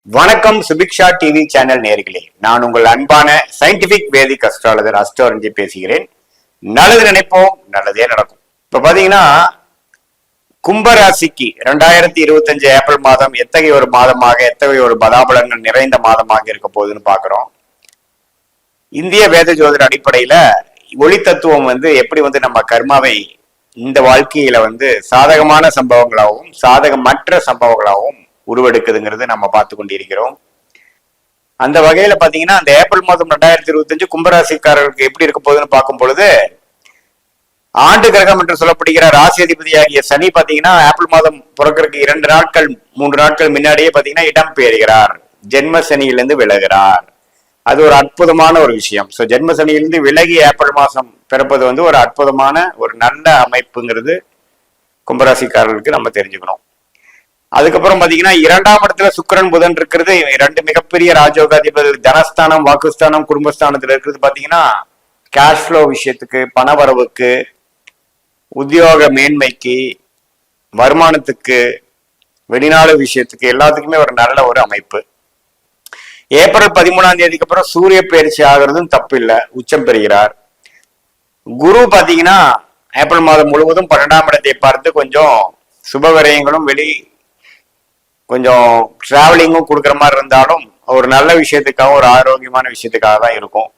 வணக்கம் Subiksha TV channel நேர்களே, நான் உங்கள் அன்பான சயின்டிபிக் வேதிக் அஸ்ட்ராலஜர் அஸ்ட்ரோரஞ்சி பேசுகிறேன். நல்லது நினைப்போம், நல்லதே நடக்கும். இப்ப பாத்தீங்கன்னா கும்பராசிக்கு 2025 ஏப்ரல் மாதம் எத்தகைய ஒரு மாதமாக, எத்தகைய ஒரு பலாபலங்கள் நிறைந்த மாதமாக இருக்க போகுதுன்னு பாக்குறோம். இந்திய வேத ஜோதிட அடிப்படையில ஒளி தத்துவம் எப்படி நம்ம கர்மாவை இந்த வாழ்க்கையில சாதகமான சம்பவங்களாகவும் சாதகமற்ற சம்பவங்களாகவும் உருவெடுக்குதுங்கிறது நம்ம பார்த்து கொண்டிருக்கிறோம். அந்த வகையில பாத்தீங்கன்னா அந்த ஏப்ரல் மாதம் 2025 கும்பராசிக்காரர்களுக்கு எப்படி இருக்க போகுதுன்னு பார்க்கும் பொழுது, ஆண்டு கிரகம் என்று சொல்லப்படுகிற ராசி அதிபதியாகிய சனி பாத்தீங்கன்னா ஏப்ரல் மாதம் பிறக்கிறதுக்கு 2 நாட்கள் 3 நாட்கள் முன்னாடியே பாத்தீங்கன்னா இடம் பெயர்கிறார். ஜென்ம சனியிலிருந்து விலகிறார். அது ஒரு அற்புதமான ஒரு விஷயம். ஸோ ஜென்ம சனியிலிருந்து விலகி ஏப்ரல் மாதம் பிறப்பது ஒரு அற்புதமான ஒரு நல்ல அமைப்புங்கிறது கும்பராசிக்காரர்களுக்கு நம்ம தெரிஞ்சுக்கணும். அதுக்கப்புறம் பாத்தீங்கன்னா 2ஆம் இடத்துல சுக்கிரன் புதன் இருக்கிறது. 2 மிகப்பெரிய ராஜயோகாதிபதிகள் தனஸ்தானம் வாக்குஸ்தானம் குடும்பஸ்தானத்துல இருக்கிறது பாத்தீங்கன்னா கேஷ் ஃப்ளோ விஷயத்துக்கு, பணவரவுக்கு, உத்தியோக மேன்மைக்கு, வருமானத்துக்கு, வெளிநாடு விஷயத்துக்கு எல்லாத்துக்குமே ஒரு நல்ல ஒரு அமைப்பு. ஏப்ரல் 13ஆம் தேதிக்கு அப்புறம் சூரிய பயிற்சி ஆகிறதும் தப்பு இல்லை, உச்சம் பெறுகிறார். குரு பாத்தீங்கன்னா ஏப்ரல் மாதம் முழுவதும் 12ஆம் இடத்தை பார்த்து கொஞ்சம் சுபவிரயங்களும் கொஞ்சம் டிராவலிங்கும் கொடுக்குற மாதிரி இருந்தாலும் ஒரு நல்ல விஷயத்துக்காக, ஒரு ஆரோக்கியமான விஷயத்துக்காக தான் இருக்கும்.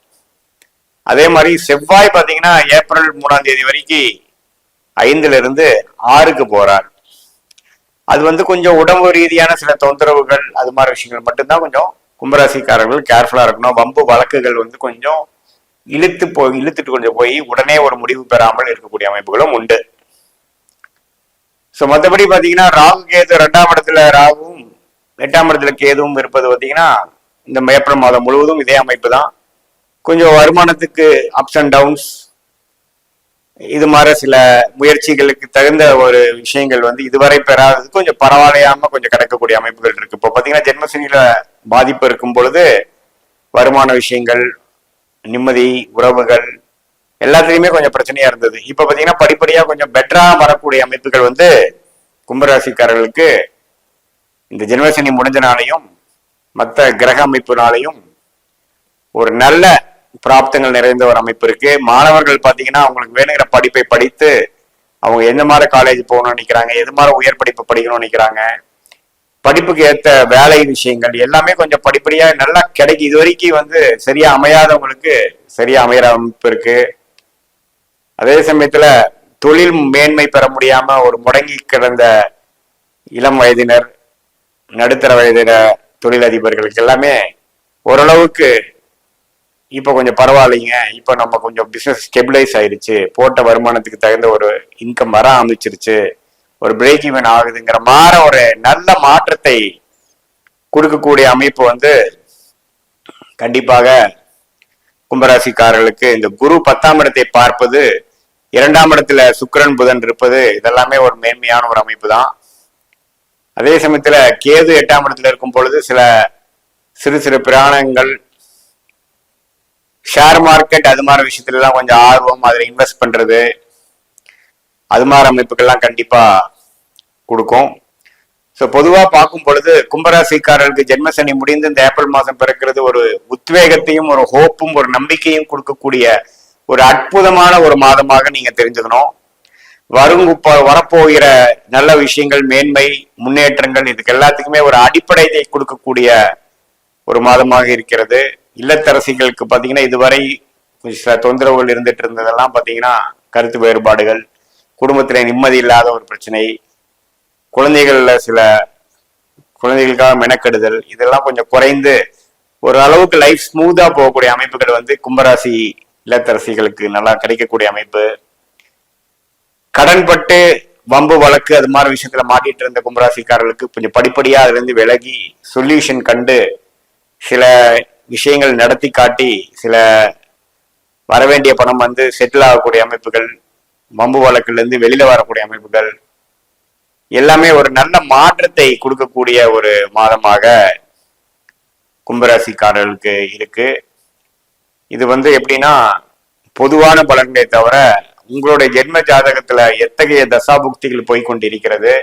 அதே மாதிரி செவ்வாய் பாத்தீங்கன்னா ஏப்ரல் 3ஆம் தேதி வரைக்கும் 5ல இருந்து 6க்கு போறார். அது கொஞ்சம் உடம்பு ரீதியான சில தொந்தரவுகள், அது மாதிரி விஷயங்கள் மட்டும்தான் கொஞ்சம் கும்பராசிக்காரர்கள் கேர்ஃபுல்லா இருக்கணும். வம்பு வழக்குகள் கொஞ்சம் இழுத்துட்டு கொஞ்சம் போய் உடனே ஒரு முடிவு பெறாமல் இருக்கக்கூடிய அமைப்புகளும் உண்டு. ஸோ மற்றபடி பார்த்தீங்கன்னா ராகு கேது 2ஆம் இடத்துல ராகுவும் 8ஆம் இடத்துல கேதுவும் இருப்பது பார்த்தீங்கன்னா இந்த ஏப்ரல் மாதம் முழுவதும் இதே அமைப்பு தான். கொஞ்சம் வருமானத்துக்கு அப்ஸ் அண்ட் டவுன்ஸ், இது மாதிரி சில முயற்சிகளுக்கு தகுந்த ஒரு விஷயங்கள் இதுவரை பெறாதது கொஞ்சம் பரவாயில்லையாம கொஞ்சம் கிடைக்கக்கூடிய அமைப்புகள் இருக்கு. இப்போ பார்த்தீங்கன்னா ஜென்மசனியில பாதிப்பு இருக்கும் பொழுது வருமான விஷயங்கள், நிம்மதி, உறவுகள் எல்லாத்துலயுமே கொஞ்சம் பிரச்சனையா இருந்தது. இப்ப பாத்தீங்கன்னா படிப்படியா கொஞ்சம் பெட்டரா வரக்கூடிய அமைப்புகள் கும்பராசிக்காரர்களுக்கு இந்த ஜென்மசனி முடிஞ்சனாலையும் மற்ற கிரக அமைப்புனாலையும் ஒரு நல்ல பிராப்தங்கள் நிறைந்த ஒரு அமைப்பு இருக்கு. மாணவர்கள் பாத்தீங்கன்னா அவங்களுக்கு வேணுங்கிற படிப்பை படித்து அவங்க எந்த மாதிரி காலேஜ் போகணும்னு நினைக்கிறாங்க, எது மாதிரி உயர் படிப்பு படிக்கணும்னு நினைக்கிறாங்க, படிப்புக்கு ஏற்ற வேலை விஷயங்கள் எல்லாமே கொஞ்சம் படிப்படியா நல்லா கிடைக்கும். இது வரைக்கும் சரியா அமையாதவங்களுக்கு சரியா அமைகிற அமைப்பு இருக்கு. அதே சமயத்துல தொழில் மேன்மை பெற முடியாம ஒரு முடங்கி கிடந்த இளம் வயதினர், நடுத்தர வயதின தொழிலதிபர்களுக்கு எல்லாமே ஓரளவுக்கு இப்ப கொஞ்சம் பரவாயில்லைங்க, இப்ப நம்ம கொஞ்சம் பிசினஸ் ஸ்டெபிலைஸ் ஆயிடுச்சு, போட்ட வருமானத்துக்கு தகுந்த ஒரு இன்கம் வர ஆரம்பிச்சிருச்சு, ஒரு பிரேக் ஈவன் ஆகுதுங்கிற மாதிரி ஒரு நல்ல மாற்றத்தை கொடுக்கக்கூடிய அமைப்பு கண்டிப்பாக கும்பராசிக்காரர்களுக்கு. இந்த குரு 10ஆம் இடத்தை பார்ப்பது, 2ஆம் இடத்துல சுக்கிரன் புதன் இருப்பது, இதெல்லாமே ஒரு மேன்மையான ஒரு அமைப்பு தான். அதே சமயத்துல கேது 8ஆம் இடத்துல இருக்கும் பொழுது சில சிறு சிறு பிராணங்கள், ஷேர் மார்க்கெட் அது மாதிரி விஷயத்துல எல்லாம் கொஞ்சம் ஆர்வம், அதுல இன்வெஸ்ட் பண்றது, அது மாதிரி அமைப்புகள்லாம் கண்டிப்பா கொடுக்கும். ஸோ பொதுவா பார்க்கும் பொழுது கும்பராசிக்காரர்களுக்கு ஜென்மசனி முடிந்து இந்த ஏப்ரல் மாதம் பிறக்கிறது ஒரு உத்வேகத்தையும் ஒரு ஹோப்பும் ஒரு நம்பிக்கையும் கொடுக்கக்கூடிய ஒரு அற்புதமான ஒரு மாதமாக நீங்க தெரிஞ்சுக்கணும். வரப்போகிற நல்ல விஷயங்கள், மேன்மை, முன்னேற்றங்கள், இதுக்கு எல்லாத்துக்குமே ஒரு அடிப்படையை கொடுக்கக்கூடிய ஒரு மாதமாக இருக்கிறது. இல்லத்தரசிகளுக்கு பாத்தீங்கன்னா இதுவரை சில தொந்தரவுகள் இருந்துட்டு இருந்ததெல்லாம் பாத்தீங்கன்னா கருத்து வேறுபாடுகள், குடும்பத்துல நிம்மதி இல்லாத ஒரு பிரச்சனை, குழந்தைகளுக்காக மெனக்கெடுதல், இதெல்லாம் கொஞ்சம் குறைந்து ஒரு அளவுக்கு லைஃப் ஸ்மூத்தா போகக்கூடிய அமைப்புகள் கும்பராசி இல்லத்தரசிகளுக்கு நல்லா கிடைக்கக்கூடிய அமைப்பு. கடன்பட்டு வம்பு வழக்கு அது மாதிரி விஷயத்துல மாட்டிட்டு இருந்த கும்பராசிக்காரர்களுக்கு கொஞ்சம் படிப்படியா அதுல இருந்து விலகி சொல்யூஷன் கண்டு சில விஷயங்கள் நடத்தி காட்டி சில வரவேண்டிய பணம் செட்டில் ஆகக்கூடிய அமைப்புகள், வம்பு வழக்குல இருந்து வெளியில வரக்கூடிய அமைப்புகள் எல்லாமே ஒரு நல்ல மாற்றத்தை கொடுக்கக்கூடிய ஒரு மாதமாக கும்பராசிக்காரர்களுக்கு இருக்கு. இது எப்படின்னா பொதுவான பலன்களை தவிர உங்களுடைய ஜென்ம ஜாதகத்துல எத்தகைய தசாபுக்திகள் போய்கொண்டிருக்கிறது,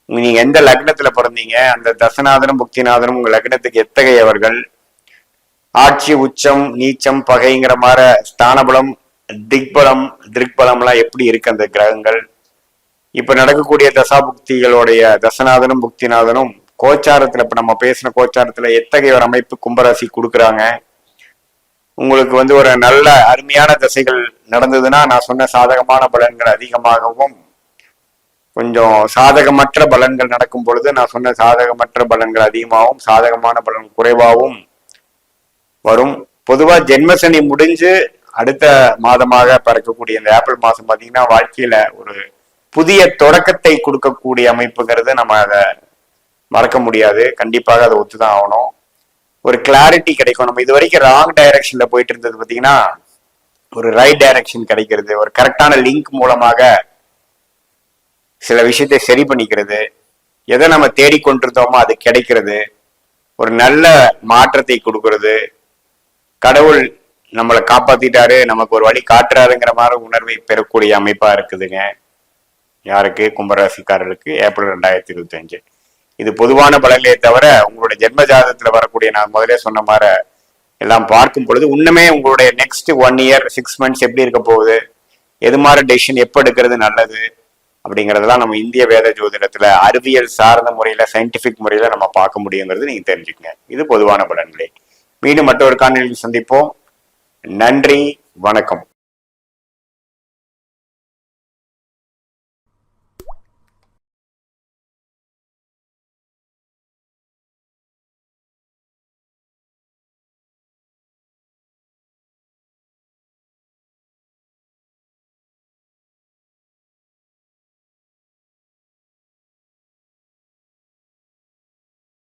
நீங்க எந்த லக்னத்துல பிறந்தீங்க, அந்த தசநாதனும் புக்திநாதனும் உங்க லக்னத்துக்கு எத்தகையவர்கள், ஆட்சி, உச்சம், நீச்சம், பகைங்கிற மாதிரி ஸ்தானபலம், திக்பலம், திருக்பலம் எல்லாம் எப்படி இருக்கு அந்த கிரகங்கள், இப்ப நடக்கக்கூடிய தசாபுக்திகளுடைய தசநாதனும் புக்திநாதனும் கோச்சாரத்துல, இப்ப நம்ம பேசின கோச்சாரத்துல எத்தகைய ஒரு அமைப்பு கும்பராசி கொடுக்குறாங்க. உங்களுக்கு ஒரு நல்ல அருமையான தசைகள் நடந்ததுன்னா நான் சொன்ன சாதகமான பலன்கள் அதிகமாகவும், கொஞ்சம் சாதகமற்ற பலன்கள் நடக்கும் பொழுது நான் சொன்ன சாதகமற்ற பலன்கள் அதிகமாகவும், சாதகமான பலன் குறைவாகவும் வரும். பொதுவா ஜென்மசனி முடிஞ்சு அடுத்த மாதமாக பிறக்கக்கூடிய இந்த ஏப்ரல் மாசம் பாத்தீங்கன்னா வாழ்க்கையில ஒரு புதிய தொடக்கத்தை கொடுக்கக்கூடிய அமைப்புங்கிறது நம்ம அதை மறக்க முடியாது. கண்டிப்பாக அதை ஒத்துதான் ஆகணும். ஒரு கிளாரிட்டி கிடைக்கும். நம்ம இது வரைக்கும் ராங் டைரக்ஷன்ல போயிட்டு இருந்தது பாத்தீங்கன்னா ஒரு ரைட் டைரக்ஷன் கிடைக்கிறது, ஒரு கரெக்டான லிங்க் மூலமாக சில விஷயத்தை சரி பண்ணிக்கிறது, எதை நம்ம தேடிக்கொண்டிருந்தோமோ அது கிடைக்கிறது, ஒரு நல்ல மாற்றத்தை கொடுக்கறது, கடவுள் நம்மளை காப்பாத்திட்டாரு, நமக்கு ஒரு வழி காட்டுறாருங்கிற மாதிரி உணர்வை பெறக்கூடிய அமைப்பா இருக்குதுங்க. யாருக்கு? கும்பராசிக்காரருக்கு ஏப்ரல் 2025. இது பொதுவான பலன்களே தவிர உங்களுடைய ஜென்ம ஜாதகத்துல வரக்கூடிய நான் முதலே சொன்ன மாதிரி எல்லாம் பார்க்கும் பொழுது இன்னுமே உங்களுடைய நெக்ஸ்ட் 1 இயர் 6 மந்த்ஸ் எப்படி இருக்க போகுது, எது மாதிரி டெசிஷன் எப்போ எடுக்கிறது நல்லது அப்படிங்கறதெல்லாம் நம்ம இந்திய வேத ஜோதிடத்துல அறிவியல் சார்ந்த முறையில, சயின்டிபிக் முறையில நம்ம பார்க்க முடியுங்கிறது நீங்க தெரிஞ்சுக்கங்க. இது பொதுவான பலன்களே. மீண்டும் மற்றொரு காணொலியில் சந்திப்போம். நன்றி, வணக்கம்.